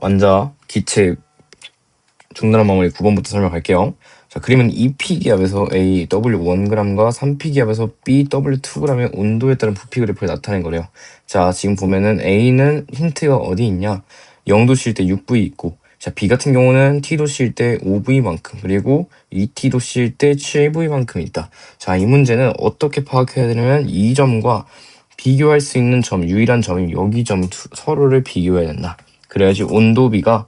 먼저 기체 중단한 마무리 9번부터 설명할게요. 자, 그림은 2p기압에서 A, W 1g과 3p기압에서 B, W 2g의 온도에 따른 부피 그래프를 나타낸 거래요. 자, 지금 보면은 A는 힌트가 어디 있냐? 0도씨일 때 6V 있고, 자, B 같은 경우는 T도씨일 때 5V만큼, 그리고 2T도씨일 때 7V만큼 있다. 자, 이 문제는 어떻게 파악해야 되냐면 이 점과 비교할 수 있는 점, 유일한 점이 여기 점 서로를 비교해야 된다. 그래야지 온도비가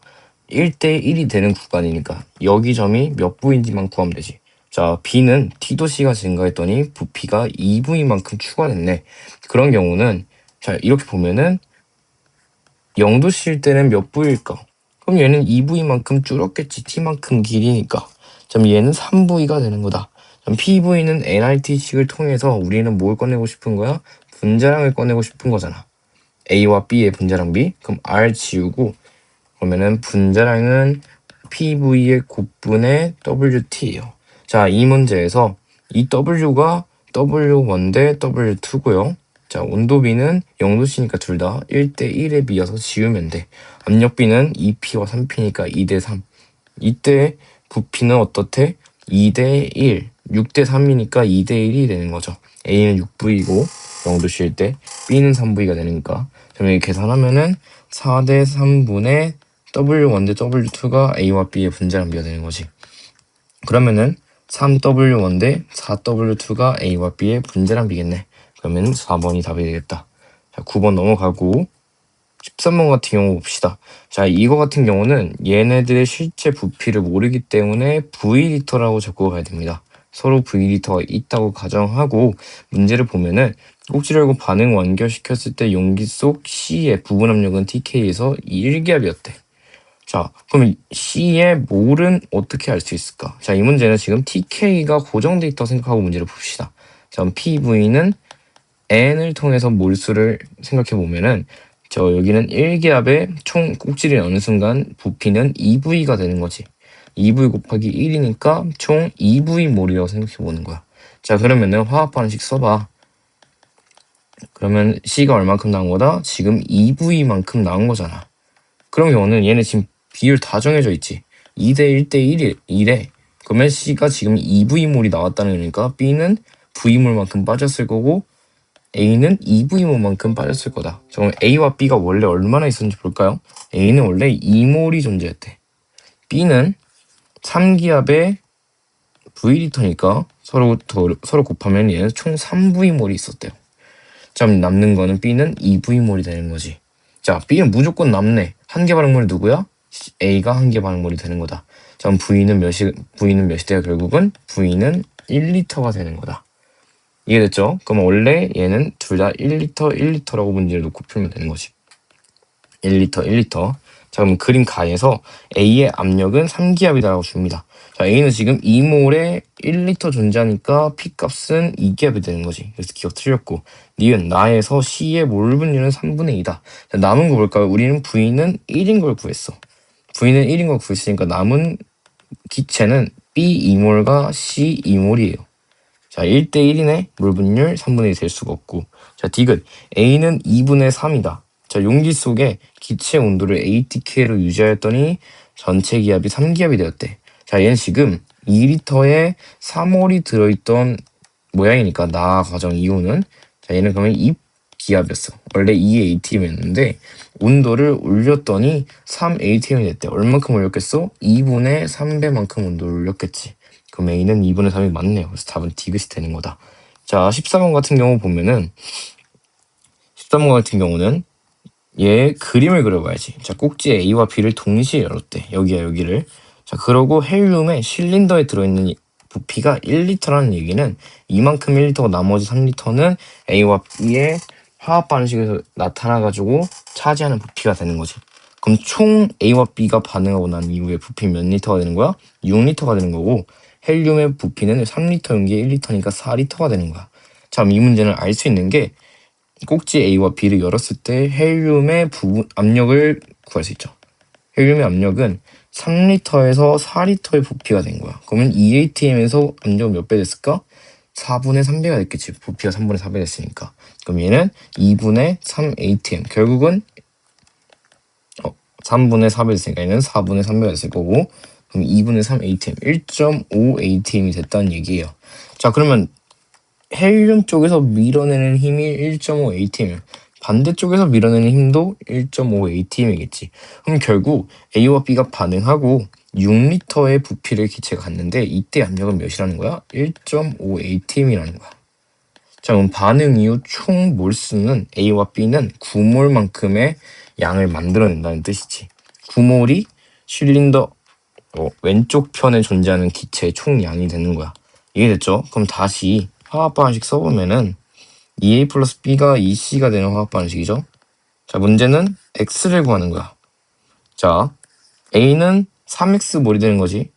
1대1이 되는 구간이니까 여기 점이 몇 V인지만 구하면 되지. 자, B는 T도씨가 증가했더니 부피가 2V만큼 추가됐네. 그런 경우는 자, 이렇게 보면은 0도씨일 때는 몇 V일까? 그럼 얘는 2V만큼 줄었겠지. T만큼 길이니까. 그럼 얘는 3V가 되는 거다. 그럼 PV는 NRT식을 통해서 우리는 뭘 꺼내고 싶은 거야? 분자량을 꺼내고 싶은 거잖아. A와 B의 분자량 B. 그럼 R 지우고 그러면은 분자량은 PV의 곱분의 WT예요. 자, 이 문제에서 이 W가 W1 대 W2고요. 자, 온도비는 0도씨니까 둘 다 1대1에 비어서 지우면 돼. 압력비는 2P와 3P니까 2대3. 이때 부피는 어떻대? 2대1. 6대3이니까 2대1이 되는 거죠. A는 6V고 0도씨일 때 B는 3V가 되니까. 그럼 여기 계산하면은 4대3분의 W1 대 W2가 A와 B의 분자량비가 되는 거지. 그러면은 3W1 대 4W2가 A와 B의 분자량비겠네. 그러면 4번이 답이 되겠다. 자, 9번 넘어가고 13번 같은 경우 봅시다. 자, 이거 같은 경우는 얘네들의 실제 부피를 모르기 때문에 V리터라고 적고 가야 됩니다. 서로 V리터가 있다고 가정하고 문제를 보면은 꼭지 열고 반응 완결시켰을 때 용기 속 C의 부분 압력은 TK에서 1기압이었대. 자, 그럼 C의 몰은 어떻게 알 수 있을까? 자, 이 문제는 지금 TK가 고정돼 있다고 생각하고 문제를 봅시다. 자, 그럼 PV는 N을 통해서 몰수를 생각해 보면은 저 여기는 1기압에 총 꼭지를 여는 순간 부피는 2V가 되는 거지. 2V 곱하기 1이니까 총 2V 몰이라고 생각해 보는 거야. 자, 그러면은 화학 반응식 써봐. 그러면 C가 얼만큼 나온 거다? 지금 2V만큼 나온 거잖아. 그런 경우는 얘네 지금 비율 다 정해져 있지. 2대 1대 1에 그러면 C가 지금 2V몰이 나왔다는 거니까 B는 V몰만큼 빠졌을 거고 A는 2V몰만큼 빠졌을 거다. 그럼 A와 B가 원래 얼마나 있었는지 볼까요? A는 원래 2몰이 존재했대. B는 3기압의 V리터니까 서로 곱하면 얘는 총 3V몰이 있었대요. 자, 남는 거는 B는 2V몰이 되는 거지. 자, B는 무조건 남네. 한계 반응물이 누구야? A가 한계 반응물이 되는 거다. 자, 그럼 V는 몇이 돼요? 결국은 V는 1리터가 되는 거다. 이해됐죠? 그럼 원래 얘는 둘 다 1리터, 1리터라고 문제를 놓고 풀면 되는 거지. 1리터, 1리터. 자, 그럼 그림 가에서 A의 압력은 3기압이다라고 줍니다. 자, A는 지금 2몰에 1리터 존재하니까 P값은 2기압이 되는 거지. 그래서 기억 틀렸고 니은 나에서 C의 몰 분율은 3분의 2다. 자, 남은 거 볼까요? 우리는 V는 1인 걸 구했어. V는 1인 걸 구했으니까 남은 기체는 B 2몰과 C 2몰이에요. 자, 1대1이네. 몰 분율 3분의 1이 될 수가 없고. 자, 디귿. A는 2분의 3이다. 자, 용기 속에 기체 온도를 ATK로 유지하였더니 전체 기압이 3기압이 되었대. 자, 얘는 지금 2리터에 3몰이 들어있던 모양이니까 나 가정 이온은 자, 얘는 그러면 2기압이었어. 원래 2ATM이었는데 온도를 올렸더니 3ATM이 됐대. 얼만큼 올렸겠어? 2분의 3배만큼 온도를 올렸겠지. 그럼 A는 2분의 3이 맞네요. 그래서 답은 디귿이 되는 거다. 자, 14번 같은 경우 보면은 13번 같은 경우는 얘 그림을 그려봐야지. 자, 꼭지 A와 B를 동시에 열었대. 여기야, 여기를. 자, 그러고 헬륨의 실린더에 들어있는 부피가 1리터라는 얘기는 이만큼 1리터고 나머지 3리터는 A와 B의 화학 반응식에서 나타나가지고 차지하는 부피가 되는 거지. 그럼 총 A와 B가 반응하고 난 이후에 부피 몇 리터가 되는 거야? 6리터가 되는 거고 헬륨의 부피는 3리터 용기에 1리터니까 4리터가 되는 거야. 자, 그럼 이 문제는 알 수 있는 게 꼭지 A와 B를 열었을 때 헬륨의 부분 압력을 구할 수 있죠. 헬륨의 압력은 3리터에서 4리터의 부피가 된 거야. 그러면 2ATM에서 압력은 몇 배 됐을까? 4분의 3배가 됐겠지. 부피가 3분의 4배 됐으니까. 그럼 얘는 2분의 3ATM. 결국은 3분의 4배 됐으니까 얘는 4분의 3배가 됐을 거고, 그럼 2분의 3 ATM, 1.5 ATM이 됐다는 얘기예요. 자, 그러면 헬륨 쪽에서 밀어내는 힘이 1.5 ATM, 반대쪽에서 밀어내는 힘도 1.5 ATM이겠지. 그럼 결국 A와 B가 반응하고 6리터의 부피를 기체가 갖는데 이때 압력은 몇이라는 거야? 1.5 ATM이라는 거야. 자, 그럼 반응 이후 총 몰수는 A와 B는 9몰만큼의 양을 만들어낸다는 뜻이지. 9몰이 실린더 왼쪽 편에 존재하는 기체의 총량이 되는 거야. 이해됐죠? 그럼 다시 화학 반응식 써보면은 2A 플러스 B가 2C가 되는 화학 반응식이죠. 자, 문제는 X를 구하는 거야. 자, A는 3X 몰이 되는 거지.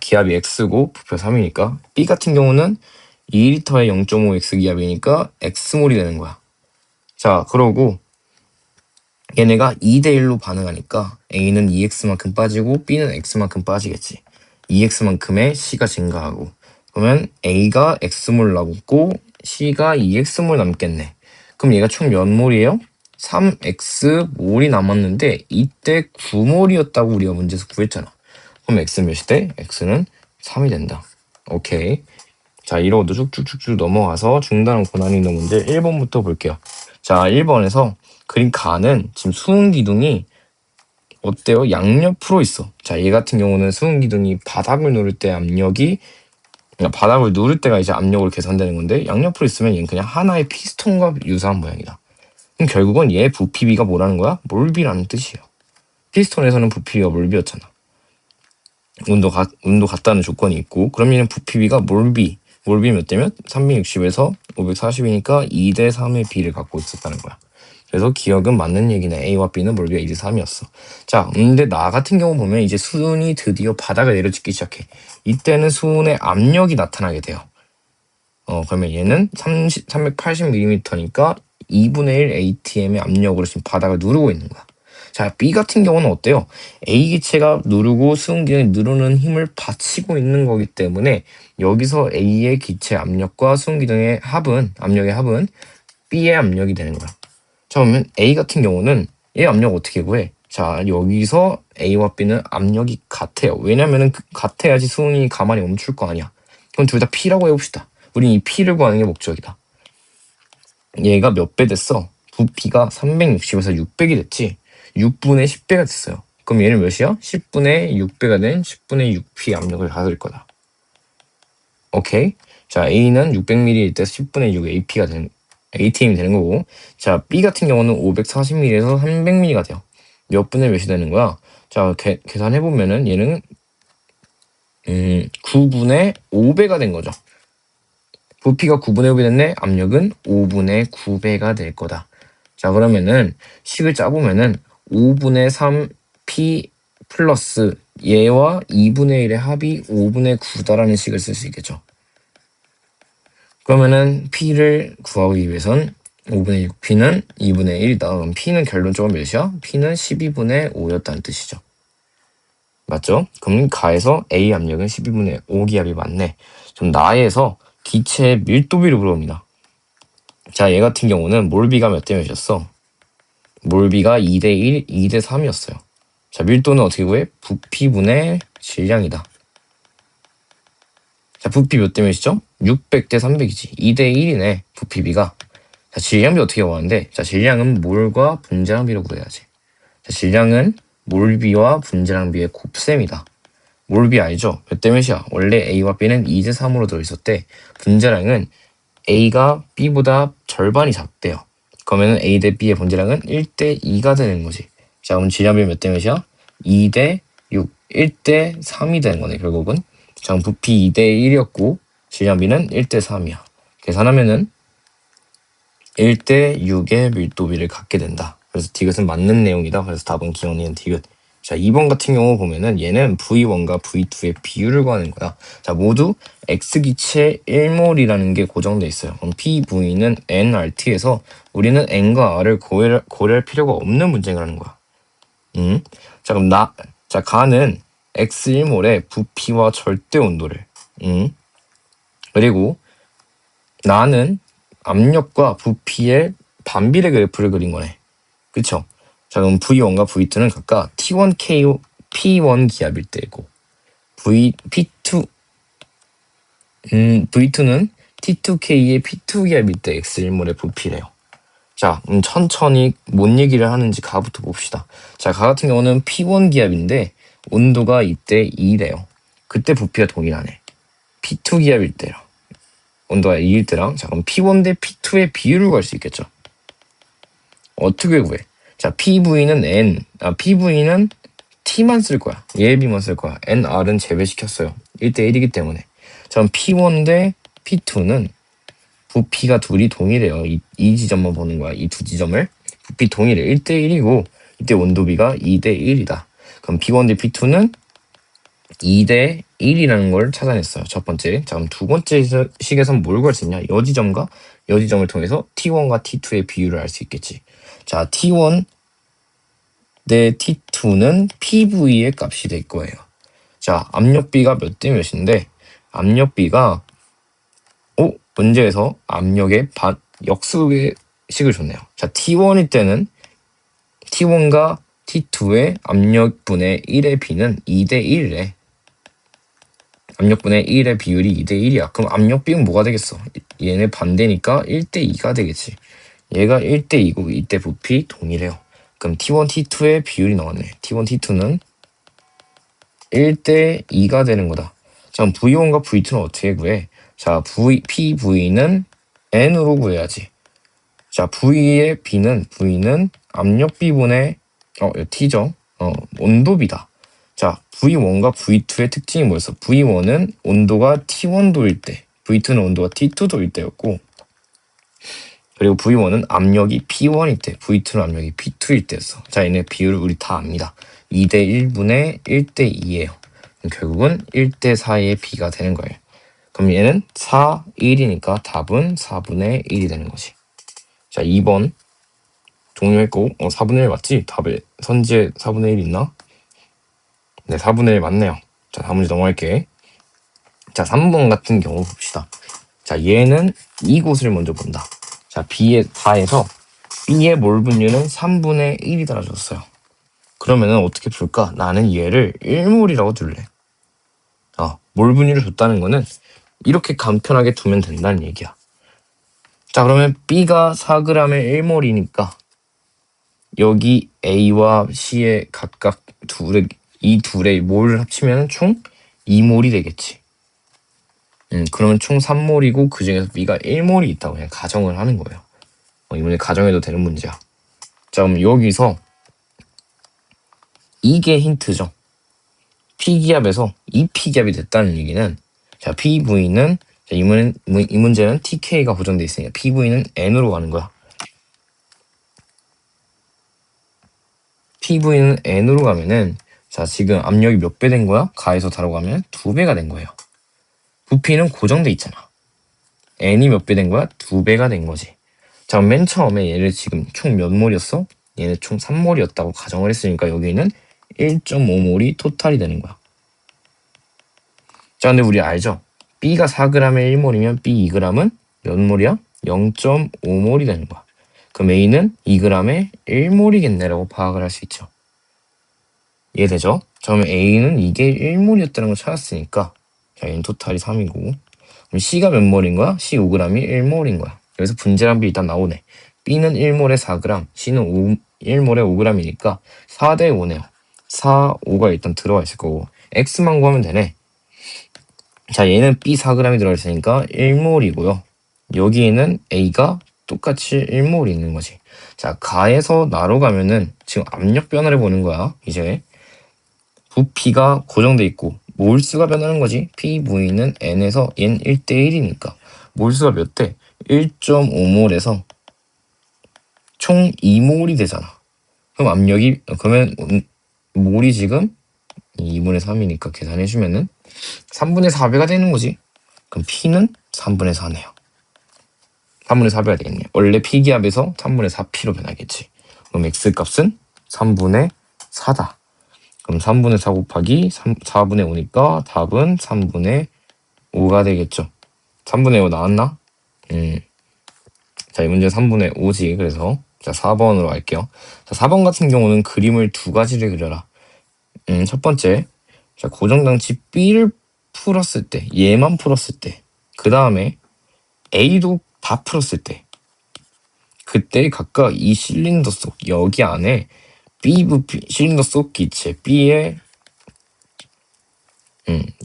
기압이 X고 부피가 3이니까. B 같은 경우는 2리터에 0.5X 기압이니까 X몰이 되는 거야. 자, 그러고 얘네가 2대1로 반응하니까 A는 2X만큼 빠지고 B는 X만큼 빠지겠지. 2X만큼의 C가 증가하고, 그러면 A가 X몰 남고 C가 2X몰 남겠네. 그럼 얘가 총 몇 몰이에요? 3X몰이 남았는데 이때 9몰이었다고 우리가 문제에서 구했잖아. 그럼 X는 몇이 돼? X는 3이 된다. 오케이. 자, 이러고도 쭉쭉쭉쭉 넘어가서 중단원 고난이도 문제 1번부터 볼게요. 자, 1번에서 그린 가는 지금 수은 기둥이 어때요? 양옆으로 있어. 자, 얘 같은 경우는 수은 기둥이 바닥을 누를 때 압력이, 그러니까 바닥을 누를 때가 이제 압력으로 계산되는 건데, 양옆으로 있으면 얘는 그냥 하나의 피스톤과 유사한 모양이다. 그럼 결국은 얘 부피비가 뭐라는 거야? 몰비라는 뜻이에요. 피스톤에서는 부피비가 몰비였잖아. 운도 같다는 조건이 있고, 그럼 얘는 부피비가 몰비 몇 대면 360에서 540이니까 2대 3의 비를 갖고 있었다는 거야. 그래서 기억은 맞는 얘기네. A와 B는 몰비가 2대 3이었어. 자, 근데 나 같은 경우 보면 이제 수은이 드디어 바닥을 내려찍기 시작해. 이때는 수은의 압력이 나타나게 돼요. 그러면 얘는 380mm니까 2분의 1 ATM의 압력으로 지금 바닥을 누르고 있는 거야. 자, B 같은 경우는 어때요? A 기체가 누르고 수은 기둥이 누르는 힘을 받치고 있는 거기 때문에 여기서 A의 기체 압력과 수은 기둥의 압력의 합은 B의 압력이 되는 거야. 자, 그러면 A 같은 경우는 얘 압력 어떻게 구해? 자, 여기서 A와 B는 압력이 같아요. 왜냐면은 같아야지 수은이 가만히 멈출 거 아니야. 그럼 둘 다 P라고 해봅시다. 우린 이 P를 구하는 게 목적이다. 얘가 몇 배 됐어? 부피가 360에서 600이 됐지. 6분의 10배가 됐어요. 그럼 얘는 몇이야? 10분의 6배가 된 10분의 6P 압력을 가질 거다. 오케이? 자, A는 600ml일 때 10분의 6 AP가 되는, ATM이 되는 거고, 자, B 같은 경우는 540ml에서 300ml가 돼요. 몇 분의 몇이 되는 거야? 자, 계산해보면은 얘는 9분의 5배가 된 거죠. 부피가 9분의 5배 됐네? 압력은 5분의 9배가 될 거다. 자, 그러면은 식을 짜보면은 5분의 3P 플러스 얘와 2분의 1의 합이 5분의 9다라는 식을 쓸 수 있겠죠. 그러면은 P를 구하기 위해선 5분의 6 P는 2분의 1이다. 그럼 P는 결론적으로 몇이야? P는 12분의 5였다는 뜻이죠. 맞죠? 그럼 가에서 A 압력은 12분의 5 기압이 맞네. 좀 나에서 기체의 밀도비를 물어봅니다. 자, 얘 같은 경우는 몰비가 몇 대 몇이었어? 몰비가 2대 1, 2대 3이었어요. 자, 밀도는 어떻게 구해? 부피분의 질량이다. 자, 부피 몇 대 몇이죠? 600대 300이지. 2대 1이네, 부피비가. 자, 질량비 어떻게 구하는데? 자, 질량은 몰과 분자량비로 구해야지. 자, 질량은 몰비와 분자량비의 곱셈이다. 몰비 알죠? 몇 대 몇이야? 원래 A와 B는 2대 3으로 들어있었대. 분자량은 A가 B보다 절반이 작대요. 그러면 A 대 B의 분자량은 1대 2가 되는 거지. 자, 그럼 질량비 몇 대 몇이야? 2대 6, 1대 3이 되는 거네, 결국은. 자, 그럼 부피 2대 1이었고 질량비는 1대 3이야. 계산하면은 1대 6의 밀도비를 갖게 된다. 그래서 디귿은 맞는 내용이다. 그래서 답은 기억니은 디귿. 자, 2번 같은 경우 보면은 얘는 V1과 V2의 비율을 구하는 거야. 자, 모두 X기체 1몰이라는 게 고정돼 있어요. 그럼 PV는 nRT에서 우리는 n과 r을 고려할 필요가 없는 문제라는 거야. 자, 그럼 가는 X1몰의 부피와 절대 온도를, 그리고 나는 압력과 부피의 반비례 그래프를 그린 거네. 그쵸? 자, 그럼 V1과 V2는 각각 T1K P1 기압일 때고 V2는 T2K의 P2 기압일 때 X1몰의 부피래요. 자, 천천히 뭔 얘기를 하는지 가부터 봅시다. 자, 가 같은 경우는 P1 기압인데 온도가 이때 2래요. 그때 부피가 동일하네. P2 기압일 때랑 온도가 2일 때랑, 자, 그럼 P1 대 P2의 비율을 구할 수 있겠죠. 어떻게 구해? 자, PV는 T만 쓸 거야. 예비만 쓸 거야. NR은 제외시켰어요. 1대1이기 때문에. 자, 그럼 P1 대 P2는 부피가 둘이 동일해요. 이 지점만 보는 거야. 이 두 지점을. 부피 동일해. 1대1이고 이때 온도비가 2대1이다. 그럼 P1 대 P2는 2대1이라는 걸 찾아냈어요. 첫 번째. 자, 그럼 두 번째 식에선 뭘 구할 수 있냐? 여 지점과 여 지점을 통해서 T1과 T2의 비율을 알 수 있겠지. 자, T1 대 T2는 PV의 값이 될 거예요. 자, 압력비가 몇 대 몇인데, 압력비가 문제에서 압력의 역수의 식을 줬네요. 자, T1일 때는 T1과 T2의 압력분의 1의 비는 2대1이래. 압력분의 1의 비율이 2대1이야. 그럼 압력비는 뭐가 되겠어? 얘네 반대니까 1대2가 되겠지. 얘가 1대2고 이때 부피 동일해요. 그럼 T1, T2의 비율이 나왔네. T1, T2는 1대2가 되는 거다. 자, 그럼 V1과 V2는 어떻게 구해? 자, PV는 N으로 구해야지. 자, V는 압력비분의 T죠. 온도비다. 자, V1과 V2의 특징이 뭐였어? V1은 온도가 T1도일 때, V2는 온도가 T2도일 때였고, 그리고 V1은 압력이 P1일 때, V2는 압력이 P2일 때였어. 자, 얘네 비율을 우리 다 압니다. 2대1분의 1대2예요. 결국은 1대4의 비가 되는 거예요. 그럼 얘는 4, 1이니까 답은 4분의 1이 되는 거지. 자, 2번 종료했고, 4분의 1 맞지? 답에 선지에 4분의 1 있나? 네, 4분의 1 맞네요. 자, 다음 문제 넘어갈게. 자, 3번 같은 경우 봅시다. 자, 얘는 이곳을 먼저 본다. 자, B의 4에서 B의 몰 분율은 3분의 1이 달아줬어요. 그러면은 어떻게 풀까? 나는 얘를 1몰이라고 둘래. 몰 분율을 줬다는 거는 이렇게 간편하게 두면 된다는 얘기야. 자, 그러면 B가 4g의 1몰이니까 여기 A와 C의 각각 이 둘의 몰을 합치면 총 2몰이 되겠지. 그러면 총 3몰이고 그 중에서 B가 1몰이 있다고 그냥 가정을 하는 거예요. 이번에 가정해도 되는 문제야. 자, 그럼 여기서 이게 힌트죠. P기압에서 2P기압이 됐다는 얘기는, 자, PV는, 자, 이 문제는 TK가 고정돼 있으니까 PV는 N으로 가는 거야. PV는 N으로 가면은, 자, 지금 압력이 몇 배 된 거야? 가에서 다로 가면 2배가 된 거예요. 부피는 고정돼 있잖아. N이 몇 배 된 거야? 2배가 된 거지. 자, 맨 처음에 얘를 지금 총 몇 몰이었어? 얘는 총 3몰이었다고 가정을 했으니까 여기는 1.5몰이 토탈이 되는 거야. 자, 근데 우리 알죠? B가 4g의 1몰이면 B 2g은 몇 몰이야? 0.5몰이 되는 거야. 그럼 A는 2g의 1몰이겠네라고 파악을 할 수 있죠. 이해되죠? 자, 그러면 A는 이게 1몰이었다는 걸 찾았으니까, 자, 얘는 토탈이 3이고, 그럼 C가 몇 몰인 거야? C 5g이 1몰인 거야. 그래서 분자량비 일단 나오네. B는 1몰에 4g, C는 1몰에 5g이니까 4대 5네요. 4, 5가 일단 들어가 있을 거고, X만 구하면 되네. 자, 얘는 B 4g이 들어가 있으니까 1몰이고요. 여기에는 A가 똑같이 1몰이 있는 거지. 자, 가에서 나로 가면은 지금 압력 변화를 보는 거야. 이제 부피가 고정돼 있고 몰수가 변하는 거지. PV는 N에서 N 1대1이니까 몰수가 몇 대? 1.5몰에서 총 2몰이 되잖아. 그럼 압력이, 그러면 몰이 지금 2분의 3이니까 계산해주면은 3분의 4배가 되는 거지. 그럼 P는 3분의 4네요. 3분의 4배가 되겠네. 원래 P기압에서 3분의 4P로 변하겠지. 그럼 X값은 3분의 4다. 그럼 3분의 4 곱하기 4분의 5니까 답은 3분의 5가 되겠죠. 3분의 5 나왔나? 자, 이 문제 3분의 5지. 그래서 자, 4번으로 갈게요. 자, 4번 같은 경우는 그림을 두 가지를 그려라. 첫 번째, 자, 고정장치 B를 풀었을 때, 얘만 풀었을 때, 그 다음에 A도 다 풀었을 때, 그때 각각 이 실린더 속, 여기 안에 B 부피, 실린더 속 기체 B의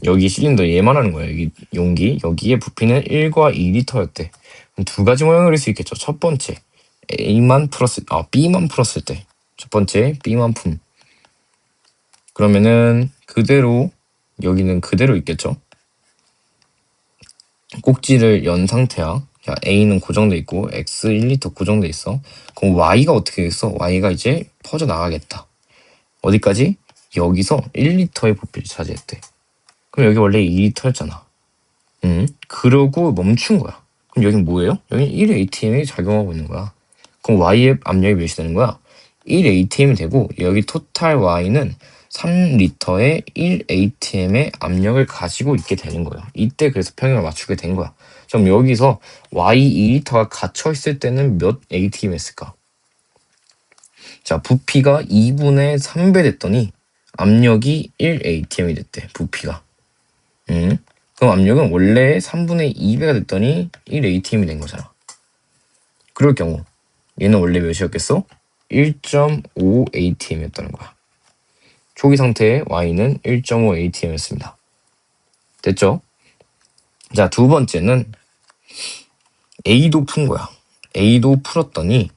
여기 실린더 얘만 하는 거예요. 여기 용기, 여기에 부피는 1과 2리터였대. 두 가지 모양을 그릴 수 있겠죠. 첫 번째, B만 풀었을 때. 첫 번째, B만 품. 그러면은 그대로 여기는 그대로 있겠죠. 꼭지를 연 상태야. 자, A는 고정돼 있고 X 1리터 고정돼 있어. 그럼 Y가 어떻게 되겠어? Y가 이제 퍼져 나가겠다. 어디까지? 여기서 1리터의 부피를 차지했대. 그럼 여기 원래 2리터였잖아. 그러고 멈춘 거야. 그럼 여긴 뭐예요? 여긴 1ATM이 작용하고 있는 거야. 그럼 Y의 압력이 몇이 되는 거야? 1ATM이 되고 여기 토탈 Y는 3리터의 1ATM의 압력을 가지고 있게 되는 거예요. 이때 그래서 평형을 맞추게 된 거야. 그럼 여기서 Y 2리터가 갇혀 있을 때는 몇 ATM이었을까? 자, 부피가 2분의 3배 됐더니 압력이 1ATM이 됐대. 부피가. 그럼 압력은 원래 3분의 2배가 됐더니 1ATM이 된 거잖아. 그럴 경우 얘는 원래 몇이었겠어? 1.5ATM이었다는 거야. 초기 상태의 Y는 1.5ATM이었습니다. 됐죠? 자, 두 번째는 A도 푼 거야. A도 풀었더니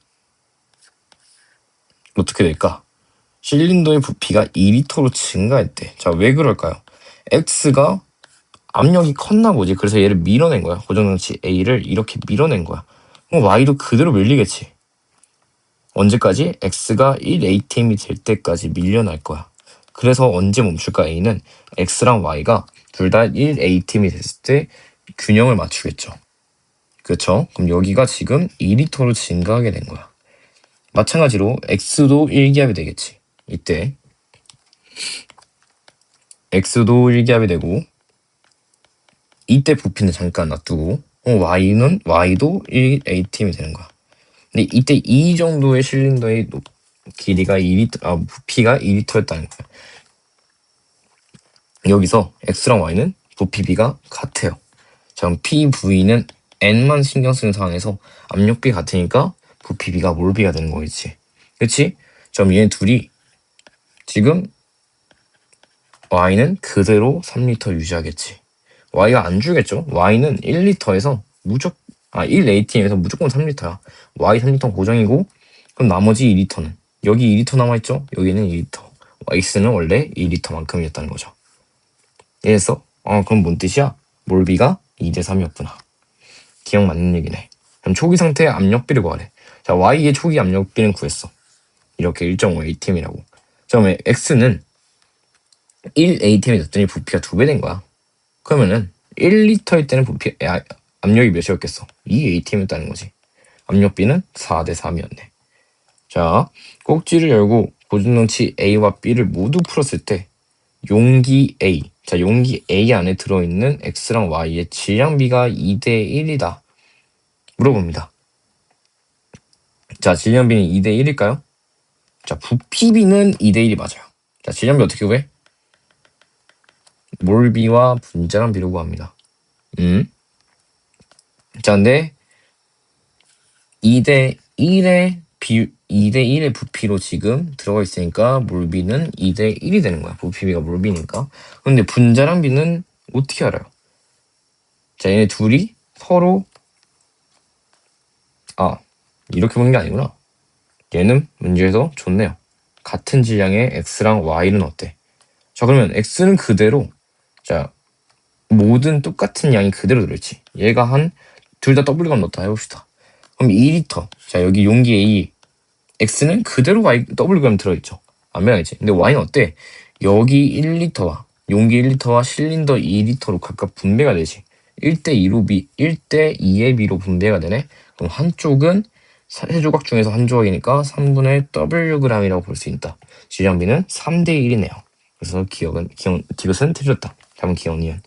어떻게 될까? 실린더의 부피가 2리터로 증가했대. 자, 왜 그럴까요? X가 압력이 컸나 보지. 그래서 얘를 밀어낸 거야. 고정장치 A를 이렇게 밀어낸 거야. 그럼 Y도 그대로 밀리겠지. 언제까지? X가 1ATM이 될 때까지 밀려날 거야. 그래서 언제 멈출까? A는 X랑 Y가 둘 다 1ATM이 됐을 때 균형을 맞추겠죠. 그렇죠? 그럼 여기가 지금 2리터로 증가하게 된 거야. 마찬가지로 X도 1기압이 되겠지. 이때 X도 1기압이 되고 이때 부피는 잠깐 놔두고 Y도 1ATM이 되는 거야. 근데 이때 이 정도의 실린더의 길이가 2리터, 부피가 2리터였다는 거야. 여기서 X랑 Y는 부피 B가 같아요. 자, 그럼 PV는 N만 신경 쓰는 상황에서 압력비 같으니까 부피 B가 몰비가 되는 거겠지. 그치? 그럼 얘네 둘이 지금 Y는 그대로 3리터 유지하겠지. Y가 안 줄겠죠? Y는 1리터에서 1ATM에서 무조건 3리터야. Y 3리터 고정이고, 그럼 나머지 2리터는? 여기 2리터 남아있죠? 여기는 2리터. X는 원래 2리터만큼이었다는 거죠. 이래서, 그럼 뭔 뜻이야? 몰비가 2대 3이었구나. 기억 맞는 얘기네. 그럼 초기 상태의 압력비를 구하래. 자, Y의 초기 압력비는 구했어. 이렇게 1.5ATM이라고. 자, 그러면 X는 1ATM이 됐더니 부피가 2배 된 거야. 그러면은 1리터일 때는 압력이 몇이었겠어? 2ATM이었다는 거지. 압력비는 4대 3이었네. 자, 꼭지를 열고 고정장치 A와 B를 모두 풀었을 때 용기 A, 자, 용기 A 안에 들어있는 X랑 Y의 질량비가 2대 1이다. 물어봅니다. 자, 질량비는 2대 1일까요? 자, 부피비는 2대 1이 맞아요. 자, 질량비 어떻게 구해? 몰비와 분자량비를 구합니다. 자, 근데 2대 1의 부피로 지금 들어가 있으니까 몰비는 2대 1이 되는 거야. 부피비가 몰비니까. 근데 분자량비는 어떻게 알아요? 자, 얘네 둘이 서로 이렇게 보는 게 아니구나. 얘는 문제에서 좋네요. 같은 질량의 X랑 Y는 어때? 자, 그러면 X는 그대로, 자, 모든 똑같은 양이 그대로 들어있지. 얘가 둘 다 W감 넣었다 해봅시다. 그럼 2리터. 자, 여기 용기 A. X는 그대로 W감 들어있죠. 안 변하겠지. 근데 Y는 어때? 여기 1리터와 용기 1리터와 실린더 2리터로 각각 분배가 되지. 1대 2의 B로 분배가 되네. 그럼 한쪽은 세 조각 중에서 한 조각이니까 3분의 Wg이라고 볼 수 있다. 질량비는 3대 1이네요. 그래서 디귿은 틀렸다. 답은 기억 니은.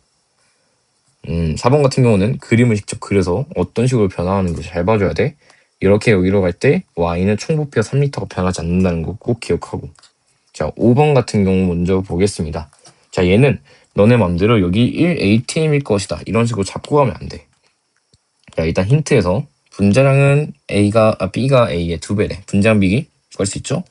4번 같은 경우는 그림을 직접 그려서 어떤 식으로 변화하는지 잘 봐줘야 돼. 이렇게 여기로 갈 때 y는 총 부피가 3L가 변하지 않는다는 거 꼭 기억하고. 자, 5번 같은 경우 먼저 보겠습니다. 자, 얘는 너네 맘대로 여기 1ATM일 것이다. 이런 식으로 잡고 가면 안 돼. 자, 일단 힌트에서 분자량은 B가 A의 2배래. 분자량 비기 구할 수 있죠?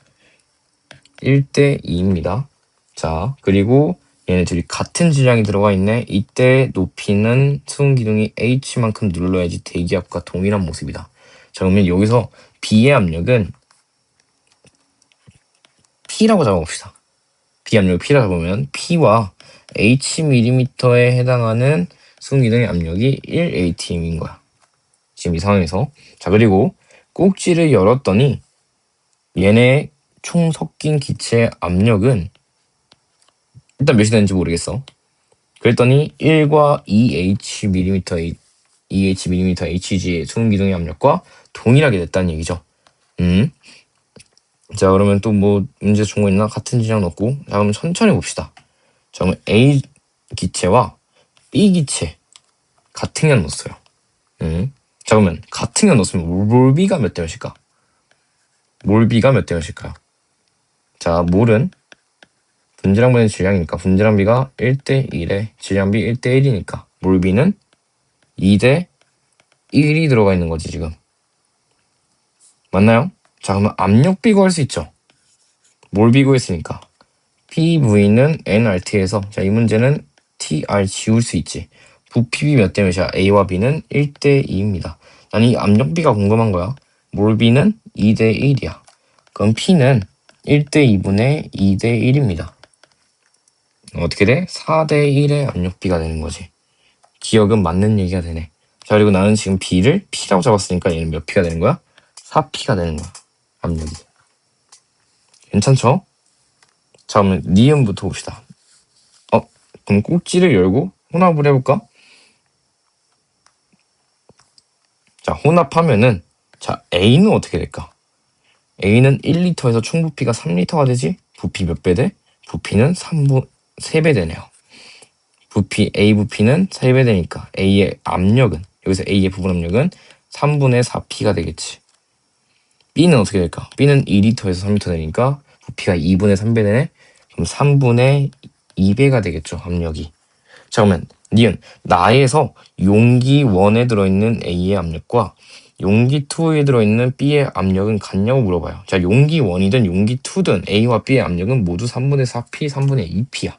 1대 2입니다. 자, 그리고 얘네들이 같은 질량이 들어가 있네. 이때 높이는 수은기둥이 H만큼 눌러야지 대기압과 동일한 모습이다. 자, 그러면 여기서 B의 압력은 P라고 잡아봅시다. B 압력을 P라고 잡으면 P와 Hm에 해당하는 수은기둥의 압력이 1atm인 거야. 지금 이 상황에서. 자, 그리고 꼭지를 열었더니 얘네 총 섞인 기체의 압력은 일단 몇이 되는지 모르겠어. 그랬더니 1과 2H Hg의 수은기둥의 압력과 동일하게 됐다는 얘기죠. 자, 그러면 또 뭐 문제 좋은 거 있나? 같은 질량 넣고. 자, 그러면 천천히 봅시다. 자, 그러면 A 기체와 B 기체 같은 게 넣었어요. 자, 그러면 같은 게 넣었으면 몰비가 몇 대 몇일까? 몰비가 몇 대 몇일까요? 자, 몰은 분자량분의 질량이니까 분자량비가 1대 1에 질량비 1대 1이니까 몰비는 2대 1이 들어가 있는 거지 지금. 맞나요? 자, 그러면 압력비 구할 수 있죠. 몰비 구했으니까 PV는 nRT에서 자, 이 문제는 TR 지울 수 있지. 부PB 몇 대 몇이야? A와 B는 1대 2입니다. 난 이 압력비가 궁금한 거야. 몰비는 2대 1이야. 그럼 P는 1대 2분의 2대 1입니다. 어떻게 돼? 4대 1의 압력비가 되는 거지. 기억은 맞는 얘기가 되네. 자, 그리고 나는 지금 B를 P라고 잡았으니까 얘는 몇 P가 되는 거야? 4P가 되는 거야. 압력이. 괜찮죠? 자, 그러면 니은부터 봅시다. 그럼 꼭지를 열고 혼합을 해볼까? 자, 혼합하면은 자, A는 어떻게 될까? A는 1L에서 총 부피가 3L가 되지? 부피 몇 배 돼? 부피는 3배 되네요. A 부피는 3배 되니까 A의 압력은 여기서 A의 부분 압력은 3분의 4P가 되겠지. B는 어떻게 될까? B는 2L에서 3L 되니까 부피가 2분의 3배 되네? 그럼 3분의 2배가 되겠죠, 압력이. 자, 그러면 니은 나에서 용기 1에 들어있는 A의 압력과 용기 2에 들어있는 B의 압력은 같냐고 물어봐요. 자, 용기 1이든 용기 2든 A와 B의 압력은 모두 3분의 4P, 3분의 2P야.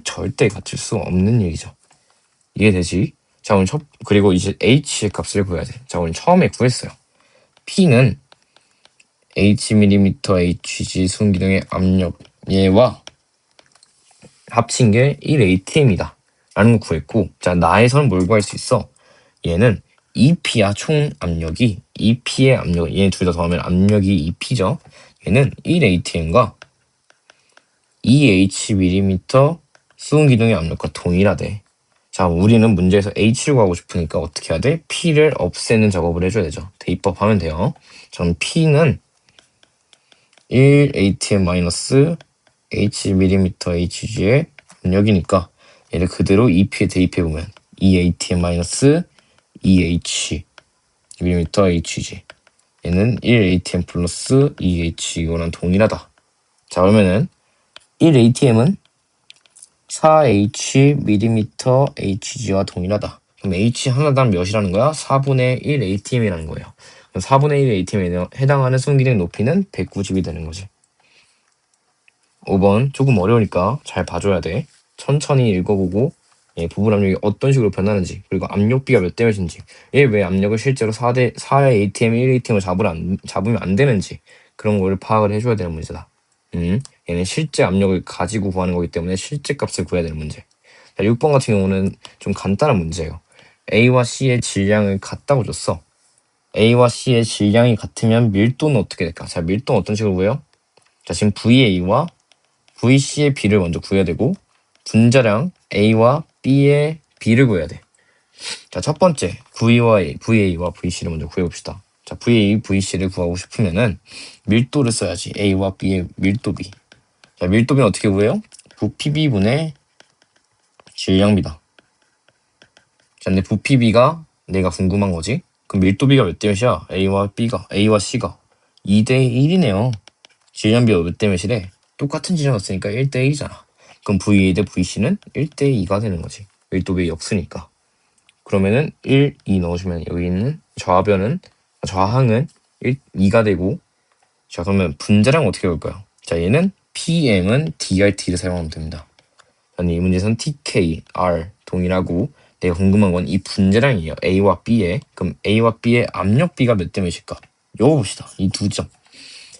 절대 같을 수 없는 얘기죠. 이해되지? 자, 오늘 그리고 이제 H의 값을 구해야 돼. 자, 오늘 처음에 구했어요. P는 Hmm Hg 수은기둥의 압력 얘와 합친 게 1atm이다. 라는 거 구했고, 자, 나에서는 뭘 구할 수 있어? 얘는 2P야, 총 압력이. 2P의 압력, 얘네 둘 다 더하면 압력이 2P죠. 얘는 1atm과 2Hmm 수은기둥의 압력과 동일하대. 자, 우리는 문제에서 H를 구하고 싶으니까 어떻게 해야 돼? P를 없애는 작업을 해줘야 되죠. 대입법하면 돼요. 그럼 P는 1atm-hmm Hg의 압력이니까 얘를 그대로 2P에 대입해보면 2atm-2h mm Hg 얘는 1atm 플러스 2h 이거랑 동일하다. 자, 그러면은 1atm은 4h mm Hg와 동일하다. 그럼 h 하나당 몇이라는 거야? 4분의 1 atm이라는 거예요. 그럼 4분의 1 atm에 해당하는 수은기둥 높이는 190이 되는 거지. 5번 조금 어려우니까 잘 봐줘야 돼. 천천히 읽어보고 부분 압력이 어떤 식으로 변하는지 그리고 압력비가 몇 대 몇인지 얘 왜 압력을 실제로 4의 ATM, 1ATM을 잡으면 안 되는지 그런 걸 파악을 해줘야 되는 문제다. 얘는 실제 압력을 가지고 구하는 거기 때문에 실제 값을 구해야 되는 문제. 자, 6번 같은 경우는 좀 간단한 문제예요. A와 C의 질량을 같다고 줬어. A와 C의 질량이 같으면 밀도는 어떻게 될까? 자, 밀도는 어떤 식으로 구해요? 자, 지금 VA와 VC의 B를 먼저 구해야 되고 분자량 A와 B의 B를 구해야 돼. 자, 첫 번째 VA와 VC를 먼저 구해봅시다. 자, VA, VC를 구하고 싶으면은 밀도를 써야지. A와 B의 밀도비. 자, 밀도비는 어떻게 구해요? 부PB분의 질량비다. 자, 근데 부PB가 내가 궁금한 거지. 그럼 밀도비가 몇 대 몇이야? A와 C가 2대 1이네요. 질량비가 몇 대 몇이래? 똑같은 질량이었으니까 1대 1이잖아. 그럼 VA 대 VC는 1대 2가 되는 거지. 밀도비의 역수니까. 그러면은 1, 2 넣어주면 여기 있는 좌항은 2가 되고, 자 그러면 분자량 어떻게 볼까요? 자 얘는 PM은 DRT를 사용하면 됩니다. 이 문제에서는 TK, R 동일하고 내가 궁금한 건 이 분자량이에요. A와 B의. 그럼 A와 B의 압력비가 몇 대 몇일까? 요거 봅시다. 이 두 점.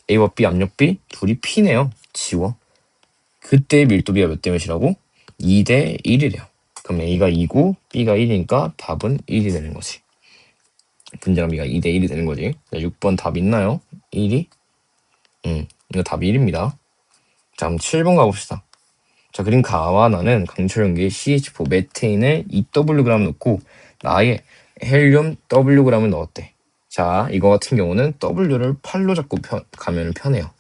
A와 B 압력비 둘이 P네요. 지워. 그때 밀도비가 몇 대 몇이라고? 2대 1이래요. 그럼 A가 2고 B가 1이니까 답은 1이 되는 거지. 분자량비가 2대 1이 되는 거지. 자, 6번 답 있나요? 1이? 이거 답이 1입니다. 자, 그럼 7번 가봅시다. 자, 그림 가와 나는 강철 용기에 CH4 메테인을 2Wg 넣고 나의 헬륨 Wg을 넣었대. 자, 이거 같은 경우는 W를 8로 잡고 가면 편해요.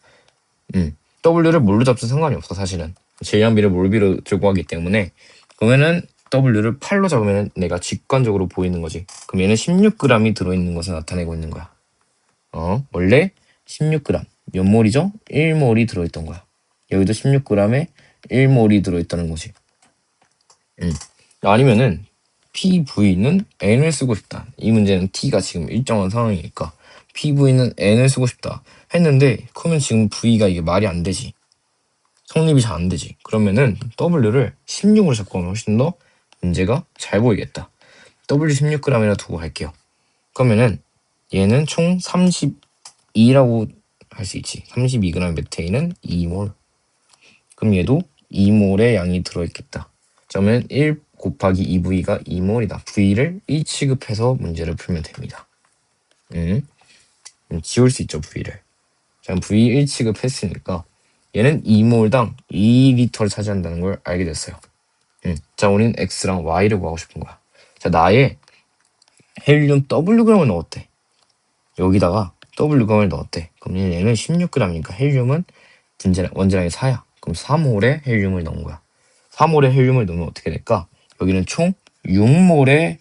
W를 뭘로 잡든 상관이 없어, 사실은. 질량비를 몰비로 들고 가기 때문에. 그러면은 W를 8로 잡으면 내가 직관적으로 보이는 거지. 그럼 얘는 16g이 들어있는 것을 나타내고 있는 거야. 원래 16g. 몇 몰이죠? 1몰이 들어있던 거야. 여기도 16g에 1몰이 들어있다는 거지. 아니면은 PV는 N을 쓰고 싶다. 이 문제는 T가 지금 일정한 상황이니까 PV는 N을 쓰고 싶다 했는데, 그러면 지금 V가 이게 말이 안 되지. 성립이 잘 안 되지. 그러면은 W를 16으로 잡고 하면 훨씬 더 문제가 잘 보이겠다. W 16g이라 두고 갈게요. 그러면은 얘는 총 32라고 할 수 있지. 32g 메테인은 2몰. 그럼 얘도 2몰의 양이 들어있겠다. 그러면 1 곱하기 2V가 2몰이다. V를 1 취급해서 문제를 풀면 됩니다. 지울 수 있죠, V를. 자, V 1 취급했으니까 얘는 2몰당 2리터를 차지한다는 걸 알게 됐어요. 자, 우리는 X랑 Y를 구하고 싶은 거야. 자, 나의 헬륨 Wg을 넣었대. 여기다가 Wg을 넣었대. 그럼 얘는 16g이니까 헬륨은 원자량이 4야. 그럼 3몰의 헬륨을 넣은 거야. 3몰의 헬륨을 넣으면 어떻게 될까? 여기는 총 6몰의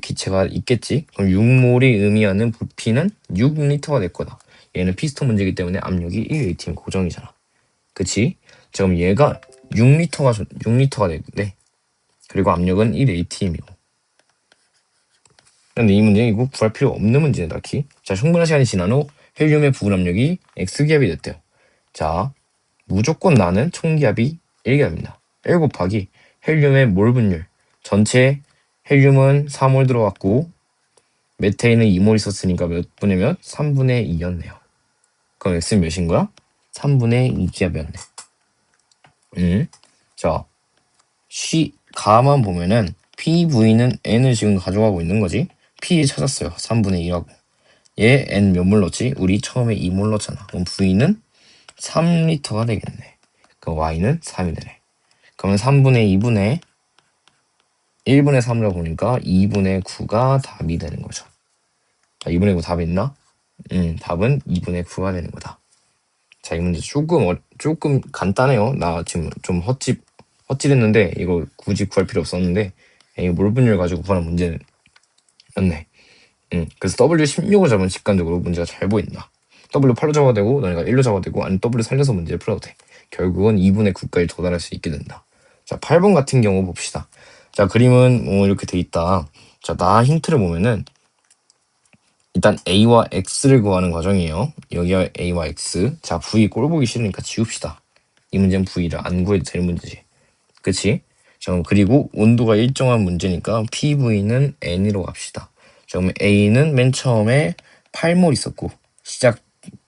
기체가 있겠지. 그럼 6몰이 의미하는 부피는 6리터가 될 거다. 얘는 피스톤 문제이기 때문에 압력이 1atm 고정이잖아. 그치? 자, 그럼 얘가 6리터가 되는데, 그리고 압력은 1atm이고. 근데 이 문제는 이거 구할 필요 없는 문제네, 딱히. 자, 충분한 시간이 지난 후 헬륨의 부분 압력이 X기압이 됐대요. 자, 무조건 나는 총기압이 1기압입니다. 1 곱하기 헬륨의 몰 분율. 전체 헬륨은 4몰 들어갔고 메테인은 2몰 있었으니까 몇 분의 몇? 3분의 2였네요. 그럼 X는 몇인 거야? 3분의 2기압이었네. 자, 가만 보면은 PV는 N을 지금 가져가고 있는 거지. P 찾았어요. 3분의 2라고. 얘 N 몇 몰 넣었지? 우리 처음에 2몰 넣었잖아. 그럼 V는 3리터가 되겠네. 그럼 Y는 3이 되네. 그러면 3분의 2분의 1분의 3이라고 보니까 2분의 9가 답이 되는 거죠. 자, 2분의 9 답이 있나? 답은 2분의 9가 되는 거다. 자, 이 문제 조금 간단해요. 나 지금 좀 헛질했는데 이거 굳이 구할 필요 없었는데, 이 몰분율 가지고 구하는 문제였네. 그래서 W16을 잡으면 직관적으로 문제가 잘 보인다. W8로 잡아도 되고 너네가 1로 잡아도 되고, 아니면 W 살려서 문제를 풀어도 돼. 결국은 2분의 9까지 도달할 수 있게 된다. 자, 8번 같은 경우 봅시다. 자, 그림은 이렇게 돼 있다. 자, 나 힌트를 보면은 일단 A와 X를 구하는 과정이에요. 여기가 A와 X. 자, V 꼴 보기 싫으니까 지웁시다. 이 문제는 V를 안 구해도 될 문제지. 그치? 자, 그리고 온도가 일정한 문제니까 PV는 N으로 갑시다. 자, 그러면 A는 맨 처음에 8몰 있었고 시작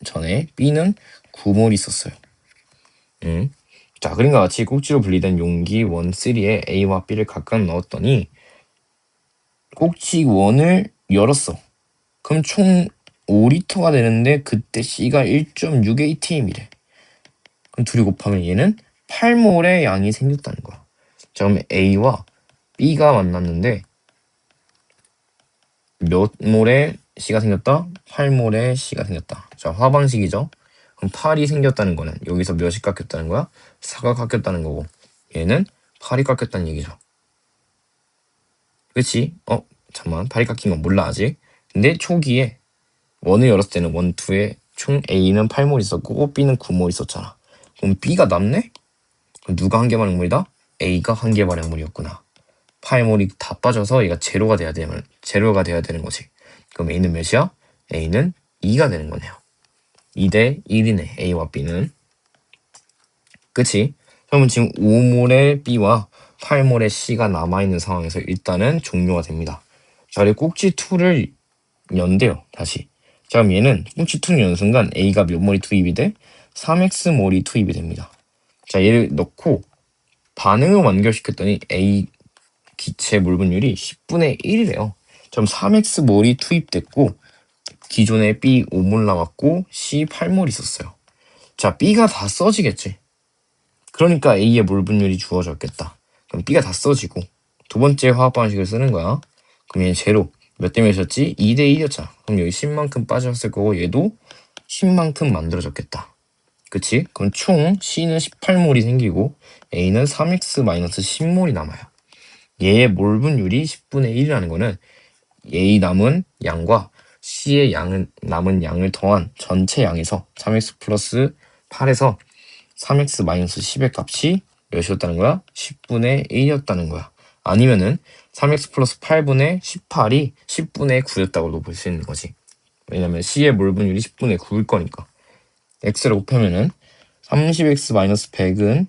전에 B는 9몰 있었어요. 자, 그림과 같이 꼭지로 분리된 용기 1, 3에 A와 B를 각각 넣었더니 꼭지 1을 열었어. 그럼 총 5리터가 되는데 그때 C가 1.6atm이래. 그럼 둘이 곱하면 얘는 8몰의 양이 생겼다는 거야. 자, 그러면 A와 B가 만났는데 몇 몰의 C가 생겼다? 8몰의 C가 생겼다. 자, 화방식이죠. 그럼 8이 생겼다는 거는 여기서 몇이 깎였다는 거야? 4가 깎였다는 거고, 얘는 8이 깎였다는 얘기죠. 그치? 잠깐만, 8이 깎인 건 몰라 아직. 근데 초기에 원을 열었을 때는 원, 2에 총 A는 8몰 있었고 B는 9몰 있었잖아. 그럼 B가 남네? 그럼 누가 한 개 발행물이다? A가 한 개 발행물이었구나. 8몰이 다 빠져서 얘가 제로가 돼야 되는 거지. 그럼 A는 몇이야? A는 2가 되는 거네요. 2대 1이네. A와 B는. 그치? 그러면 지금 5몰의 B와 8몰의 C가 남아있는 상황에서 일단은 종료가 됩니다. 자, 그리고 꼭지 2를 연대요. 다시. 자, 그럼 얘는 꼭지 2를 연 순간 A가 몇 몰이 투입이 돼? 3X몰이 투입이 됩니다. 자, 얘를 넣고 반응을 완결시켰더니 A 기체 몰분율이 10분의 1이래요. 그럼 3X몰이 투입됐고 기존에 B 5몰 남았고 C 8몰 있었어요. 자, B가 다 써지겠지. 그러니까 A의 몰분율이 주어졌겠다. 그럼 B가 다 써지고 두 번째 화학 방식을 쓰는 거야. 그럼 얘는 제로. 몇 대 몇이었지? 2대 1이었잖아. 그럼 여기 10만큼 빠졌을 거고 얘도 10만큼 만들어졌겠다. 그치? 그럼 총 C는 18몰이 생기고 A는 3X-10몰이 남아요. 얘의 몰분율이 10분의 1이라는 거는 A 남은 양과 C의 남은 양을 더한 전체 양에서 3X 플러스 8에서 3X-10의 값이 몇이었다는 거야? 10분의 1이었다는 거야. 아니면은 3X 플러스 8분의 18이 10분의 9였다고도 볼 수 있는 거지. 왜냐면 C의 몰분율이 10분의 9일 거니까. X를 곱하면은 30X-100은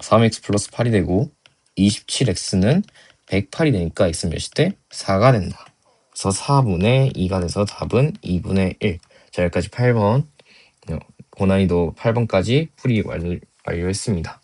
3X 플러스 8이 되고 27X는 108이 되니까 X 몇이 돼? 4가 된다. 그래서 4분의 2가 돼서 답은 2분의 1. 자, 여기까지 8번 고난이도 8번까지 풀이 완료했습니다.